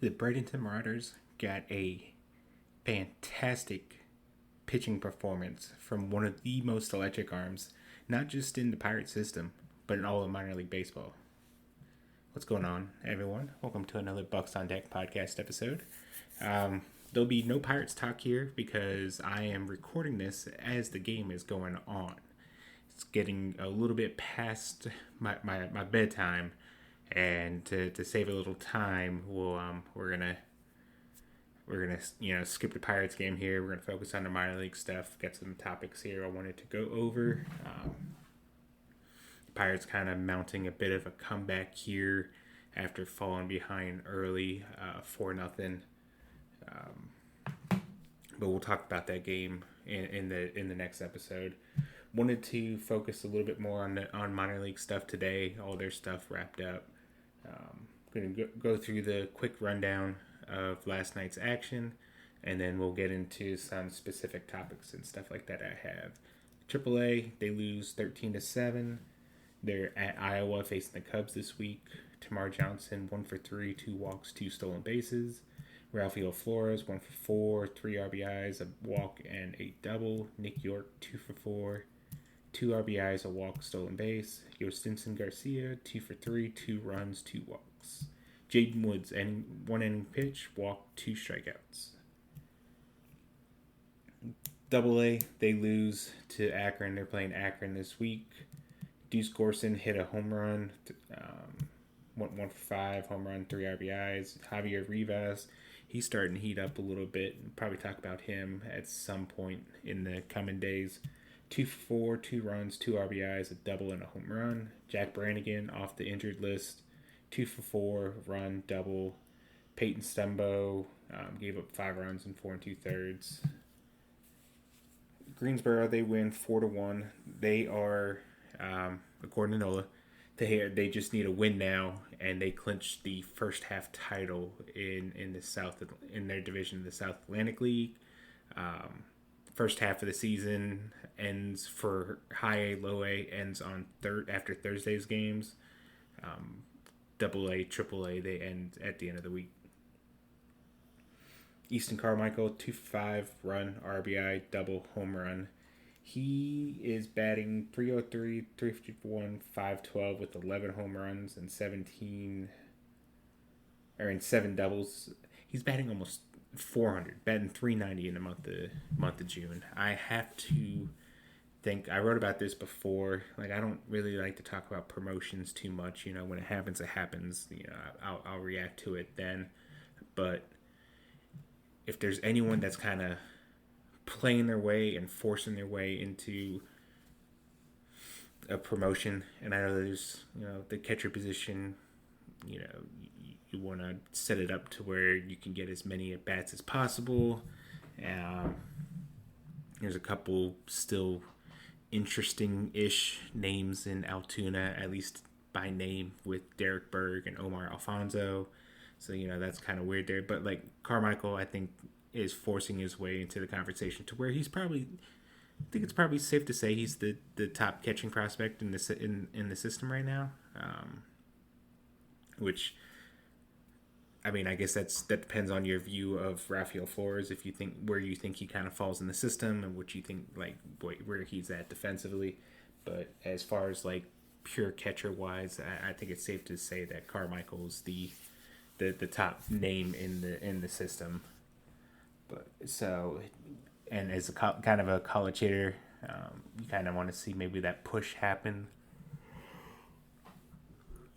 The Bradenton Marauders got a fantastic pitching performance from one of the most electric arms, not just in the Pirate system, but in all of minor league baseball. What's going on, everyone? Welcome to another Bucks on Deck podcast episode. There'll be no Pirates talk here because I am recording this as the game is going on. It's getting a little bit past my bedtime, and to save a little time, we're gonna skip the Pirates game here. We're gonna focus on the minor league stuff. Got some topics here I wanted to go over. Pirates kind of mounting a bit of a comeback here after falling behind early, 4-0. But we'll talk about that game in the next episode. Wanted to focus a little bit more on minor league stuff today. All their stuff wrapped up. Going to go through the quick rundown of last night's action, and then we'll get into some specific topics and stuff like that I have. AAA, they lose 13-7. They're at Iowa facing the Cubs this week. Tamar Johnson, 1 for 3, 2 walks, 2 stolen bases. Rafael Flores, 1 for 4, 3 RBIs, a walk, and a double. Nick York, 2 for 4, 2 RBIs, a walk, stolen base. Yostinson Garcia, 2 for 3, 2 runs, 2 walks. Jaden Woods, 1 inning pitch, walk, 2 strikeouts. AA, they lose to Akron. They're playing Akron this week. Deuce Gorson hit a home run, 1 for 5, home run, 3 RBIs. Javier Rivas, he's starting to heat up a little bit. We'll probably talk about him at some point in the coming days. 2 for 4, 2 runs, 2 RBIs, a double, and a home run. Jack Brannigan off the injured list, 2 for 4, run, double. Peyton Stumbo gave up 5 runs in 4 2/3. Greensboro, they win 4-1. They are, according to Nola, they just need a win now, and they clinch the first half title in the South, in their division, the South Atlantic League. First half of the season ends for high A, low A, ends on after Thursday's games. AA, AAA, they end at the end of the week. Easton Carmichael, 2 for 5, run, RBI, double, home run. He is batting .303, 351, 512 with 11 home runs and 7 doubles. He's batting almost 400, batting .390 in the month of June. I have to think, I wrote about this before. Like, I don't really like to talk about promotions too much. When it happens, it happens. I'll react to it then. But if there's anyone that's kind of playing their way and forcing their way into a promotion, and I know there's, the catcher position, you want to set it up to where you can get as many at bats as possible. There's a couple still interesting-ish names in Altoona, at least by name, with Derek Berg and Omar Alfonso. So, that's kind of weird there. But, Carmichael, I think, is forcing his way into the conversation to where he's probably, I think it's probably safe to say he's the top catching prospect in the system right now. Which, I mean, I guess that depends on your view of Rafael Flores. If you think where you think he kind of falls in the system and what you think, where he's at defensively. But as far as pure catcher wise, I think it's safe to say that Carmichael's the top name in the system. But so, and as kind of a college hitter, you kind of want to see maybe that push happen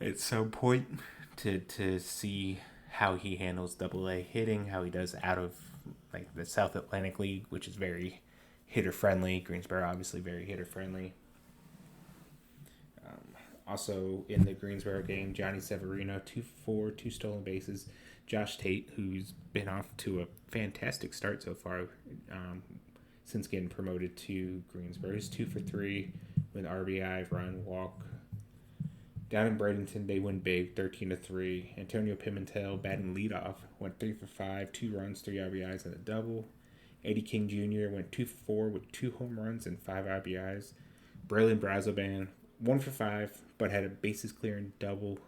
at some point to see how he handles AA hitting, how he does out of the South Atlantic League, which is very hitter friendly. Greensboro obviously very hitter friendly. Also in the Greensboro game, Johnny Severino, 2 for 4, 2 stolen bases. Josh Tate, who's been off to a fantastic start so far since getting promoted to Greensboro. He's 2 for 3 with RBI, run, walk. Down in Bradenton, they win big, 13-3. Antonio Pimentel, batting leadoff, went 3 for 5, 2 runs, 3 RBIs, and a double. Eddie King Jr. went 2 for 4 with 2 home runs and 5 RBIs. Braylon Brazoban, 1 for 5, but had a bases clearing double,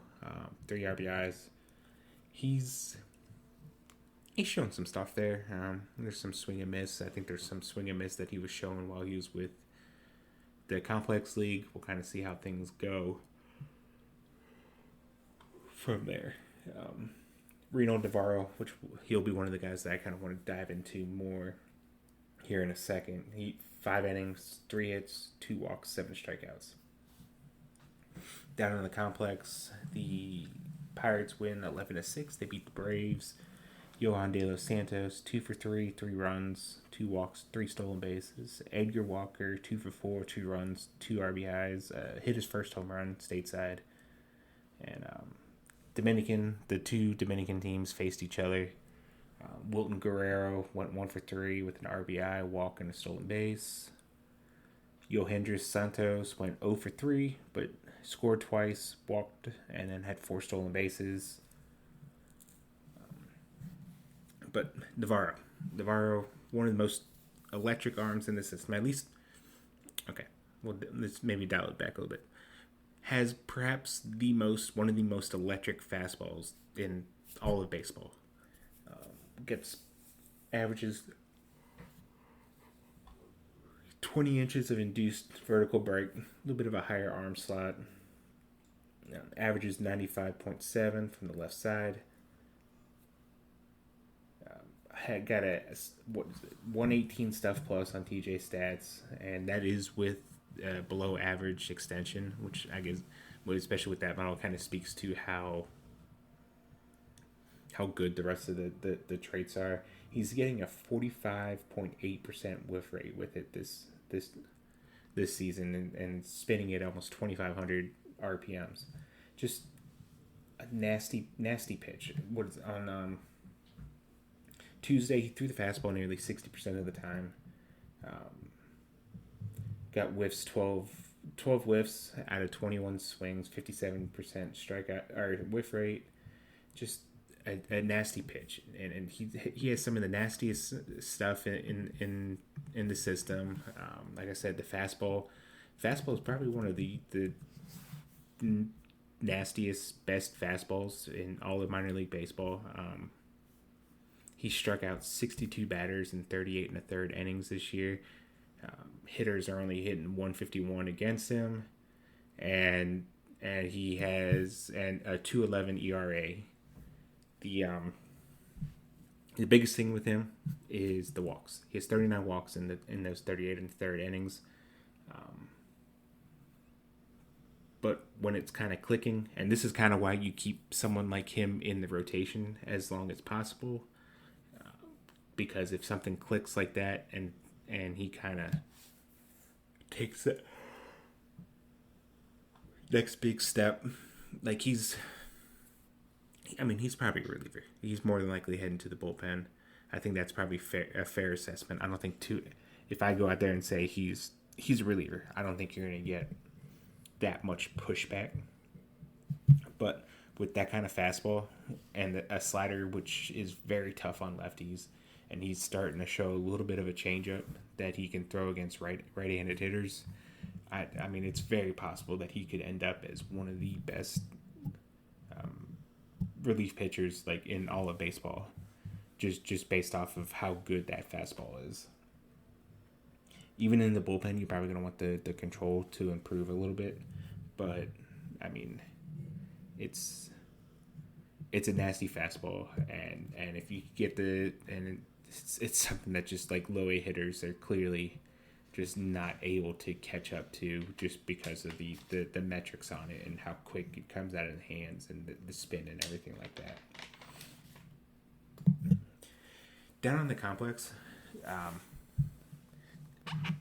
3 RBIs. He's he's shown some stuff there. There's some swing and miss. I think there's some swing and miss that he was showing while he was with the Complex League. We'll kind of see how things go from there. Reinold Navarro, which he'll be one of the guys that I kind of want to dive into more here in a second. He 5 innings, 3 hits, 2 walks, 7 strikeouts. Down in the complex, the Pirates win 11-6. They beat the Braves. Johan De Los Santos, 2 for 3, 3 runs, 2 walks, 3 stolen bases. Edgar Walker, 2 for 4, 2 runs, 2 RBIs. Hit his first home run stateside. And the 2 Dominican teams faced each other. Wilton Guerrero went 1 for 3 with an RBI, walk, and a stolen base. Johan De Los Santos went 0 for 3, but scored twice, walked, and then had 4 stolen bases. But Navarro, one of the most electric arms in the system, at least. Okay, well, let's maybe dial it back a little bit. Has perhaps one of the most electric fastballs in all of baseball. Averages 20 inches of induced vertical break, a little bit of a higher arm slot. Averages 95.7 from the left side. Had got a 118 stuff plus on TJ stats, and that is with below average extension, which I guess, especially with that model, kind of speaks to how good the rest of the traits are. He's getting a 45.8% whiff rate with it this season, and spinning at almost 2,500 RPMs. Just a nasty pitch. What is on Tuesday? He threw the fastball nearly 60% of the time. Got whiffs 12 whiffs out of 21 swings, 57% strikeout or whiff rate. Just a nasty pitch, and he has some of the nastiest stuff in the system. Like I said, the fastball is probably one of the nastiest, best fastballs in all of minor league baseball. He struck out 62 batters in 38 1/3 innings this year. Hitters are only hitting 151 against him, and he has a 2.11 ERA. The biggest thing with him is the walks. He has 39 walks in those 38 1/3 innings. But when it's kind of clicking, and this is kind of why you keep someone like him in the rotation as long as possible, because if something clicks like that and he kind of takes the next big step, like he's probably a reliever. He's more than likely heading to the bullpen. I think that's probably a fair assessment. I don't think if I go out there and say he's a reliever, I don't think you're going to get that much pushback. But with that kind of fastball and a slider, which is very tough on lefties, and he's starting to show a little bit of a changeup that he can throw against right-handed hitters, I mean, it's very possible that he could end up as one of the best relief pitchers like in all of baseball, just based off of how good that fastball is. Even in the bullpen, you're probably going to want the control to improve a little bit, but I mean, it's a nasty fastball, and if you get it's something that just like low A hitters are clearly just not able to catch up to, just because of the metrics on it and how quick it comes out of the hands and the spin and everything like that. Down on the complex,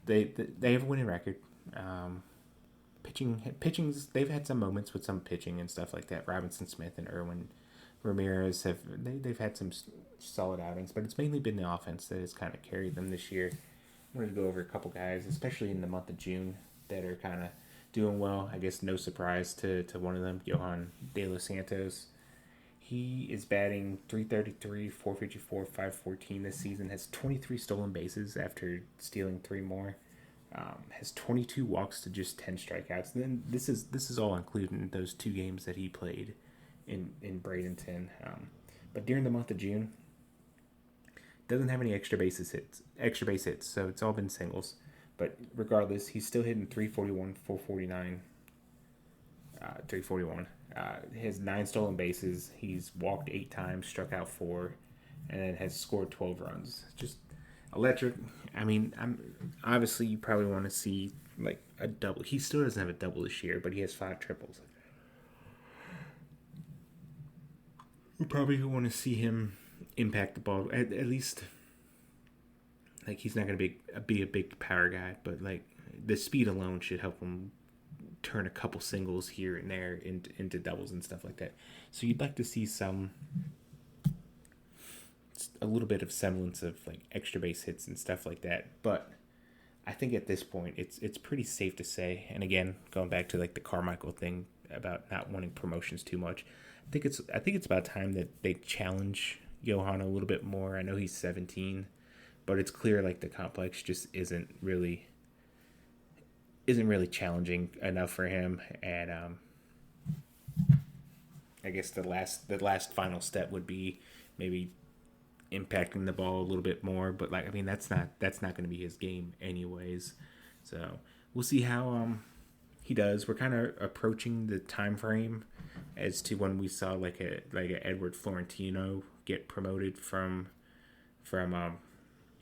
they have a winning record. Pitching's they've had some moments with some pitching and stuff like that. Robinson Smith and Erwin Ramirez they've had some solid outings, but it's mainly been the offense that has kind of carried them this year. I wanted to go over a couple guys, especially in the month of June, that are kind of doing well. I guess no surprise to one of them, Johan De Los Santos. He is batting .333, .454, .514 this season. Has 23 stolen bases after stealing 3 more. Has 22 walks to just 10 strikeouts. And then this is all including those 2 games that he played in Bradenton. But during the month of June, Doesn't have any extra base hits, so it's all been singles. But regardless, he's still hitting 341, 449, 341. He has 9 stolen bases. He's walked 8 times, struck out 4, and then has scored 12 runs. Just electric. I mean, obviously you probably want to see like a double. He still doesn't have a double this year, but he has 5 triples. We probably want to see him impact the ball at least. Like, he's not going to be a big power guy, but like the speed alone should help him turn a couple singles here and there into doubles and stuff like that. So you'd like to see a little bit of semblance of like extra base hits and stuff like that. But I think at this point it's pretty safe to say, and again, going back to like the Carmichael thing about not wanting promotions too much, I think it's about time that they challenge Johan a little bit more. I know he's 17, but it's clear like the complex just isn't really challenging enough for him. And I guess the last final step would be maybe impacting the ball a little bit more. But like, I mean, that's not going to be his game anyways. So we'll see how he does. We're kind of approaching the time frame as to when we saw like a Edward Florentino get promoted from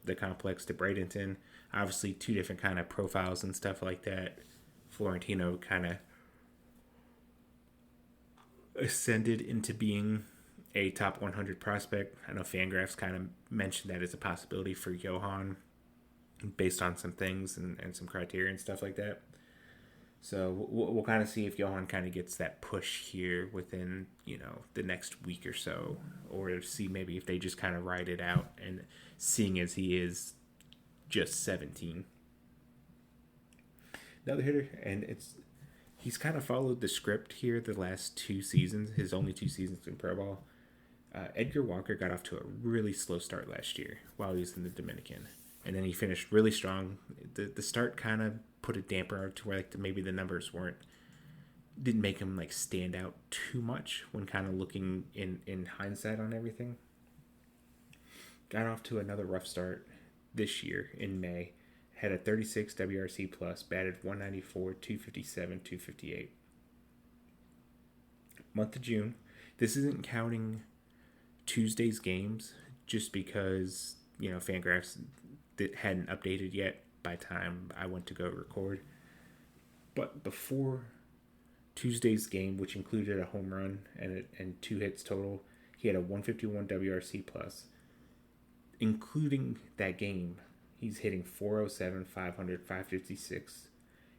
the complex to Bradenton. Obviously, 2 different kind of profiles and stuff like that. Florentino kind of ascended into being a top 100 prospect. I know Fangraphs kind of mentioned that as a possibility for Johan based on some things and some criteria and stuff like that. So we'll kind of see if Johan kind of gets that push here within, the next week or so, or see maybe if they just kind of ride it out, and seeing as he is just 17. Another hitter, and he's kind of followed the script here the last 2 seasons, his only 2 seasons in pro ball. Edgar Walker got off to a really slow start last year while he was in the Dominican, and then he finished really strong. The start kind of put a damper to where like maybe the numbers didn't make him like stand out too much when kind of looking in hindsight on everything. Got off to another rough start this year in May. Had a 36 WRC plus, batted 194, 257, 258. Month of June. This isn't counting Tuesday's games, just because Fangraphs hadn't updated yet by time I went to go record. But before Tuesday's game, which included a home run and 2 hits total, he had a 151 WRC plus. Including that game, he's hitting 407, 500, 556.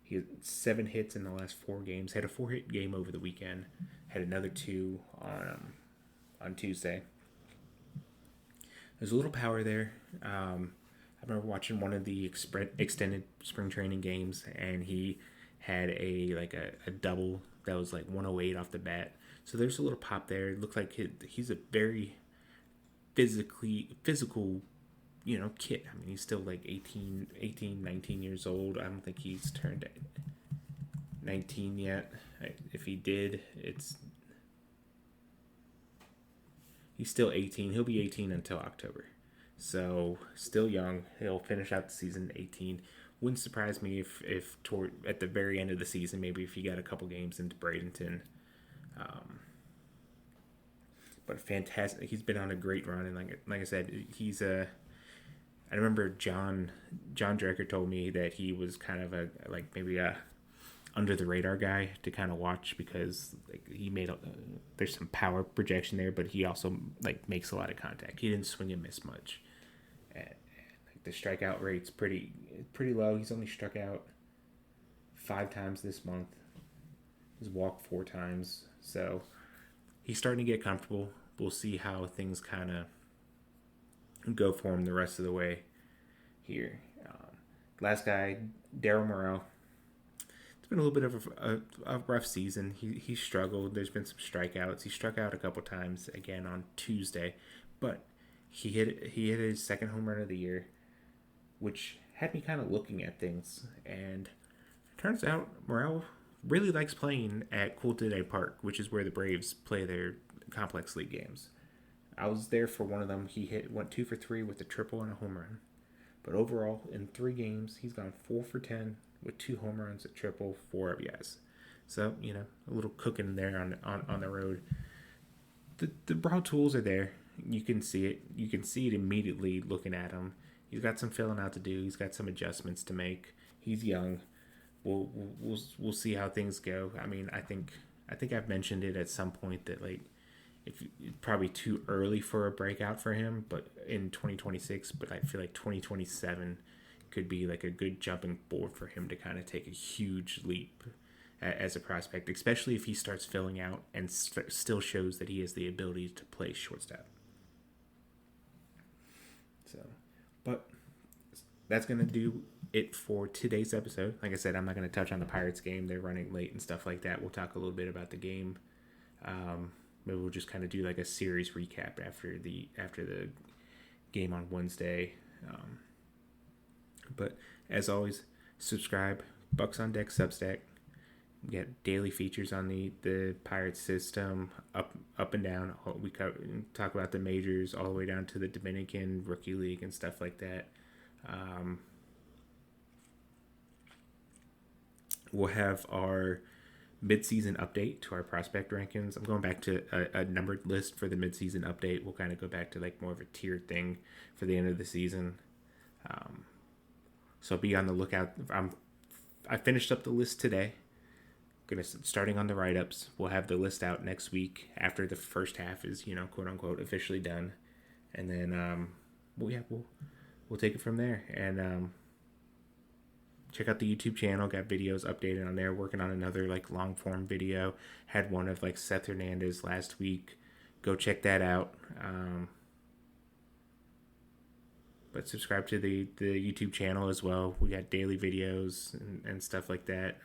He had 7 hits in the last 4 games. Had a 4-hit game over the weekend. Had another 2 on Tuesday. There's a little power there. I remember watching one of the extended spring training games, and he had a double that was like 108 off the bat. So there's a little pop there. It looks like he's a very physical, kid. I mean, he's still like 18, 19 years old. I don't think he's turned 19 yet. If he did, he's still 18. He'll be 18 until October. So still young. He'll finish out the season 18. Wouldn't surprise me if toward at the very end of the season, maybe if he got a couple games into Bradenton. But fantastic. He's been on a great run, and like I said, he's a. I remember John Drecker told me that he was kind of maybe a under the radar guy to kind of watch, because he made there's some power projection there, but he also makes a lot of contact. He didn't swing and miss much. And the strikeout rate's pretty low. He's only struck out 5 times this month. He's walked 4 times. So he's starting to get comfortable. We'll see how things kind of go for him the rest of the way here. Last guy, Daryl Morrell. It's been a little bit of a rough season. He struggled. There's been some strikeouts. He struck out a couple times again on Tuesday, but he hit his 2nd home run of the year, which had me kind of looking at things. And it turns out Morrell really likes playing at Cool Today Park, which is where the Braves play their complex league games. I was there for one of them. He went 2 for 3 with a triple and a home run. But overall, in 3 games, he's gone 4 for 10 with 2 home runs, a triple, 4 RBIs. So, a little cooking there on the road. The raw tools are there. You can see it. You can see it immediately looking at him. He's got some filling out to do. He's got some adjustments to make. He's young. We'll see how things go. I mean, I think I've mentioned it at some point that if it's probably too early for a breakout for him, but in 2026. But I feel like 2027 could be like a good jumping board for him to kind of take a huge leap as a prospect, especially if he starts filling out and still shows that he has the ability to play shortstop. So, but that's going to do it for today's episode. Like I said, I'm not going to touch on the Pirates game. They're running late and stuff like that. We'll talk a little bit about the game. Maybe we'll just kind of do like a series recap after the game on Wednesday. But as always, subscribe. Bucks on Deck Substack. We get daily features on the Pirates system, up and down. We talk about the majors all the way down to the Dominican Rookie League and stuff like that. We'll have our mid-season update to our prospect rankings. I'm going back to a numbered list for the mid-season update. We'll kind of go back to like more of a tiered thing for the end of the season. So be on the lookout. I finished up the list today. Starting on the write-ups. We'll have the list out next week after the first half is, quote unquote, officially done, and then we'll take it from there. And check out the YouTube channel. Got videos updated on there. Working on another like long form video. Had one of like Seth Hernandez last week. Go check that out. But subscribe to the YouTube channel as well. We got daily videos and stuff like that.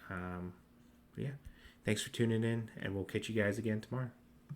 Yeah. Thanks for tuning in, and we'll catch you guys again tomorrow.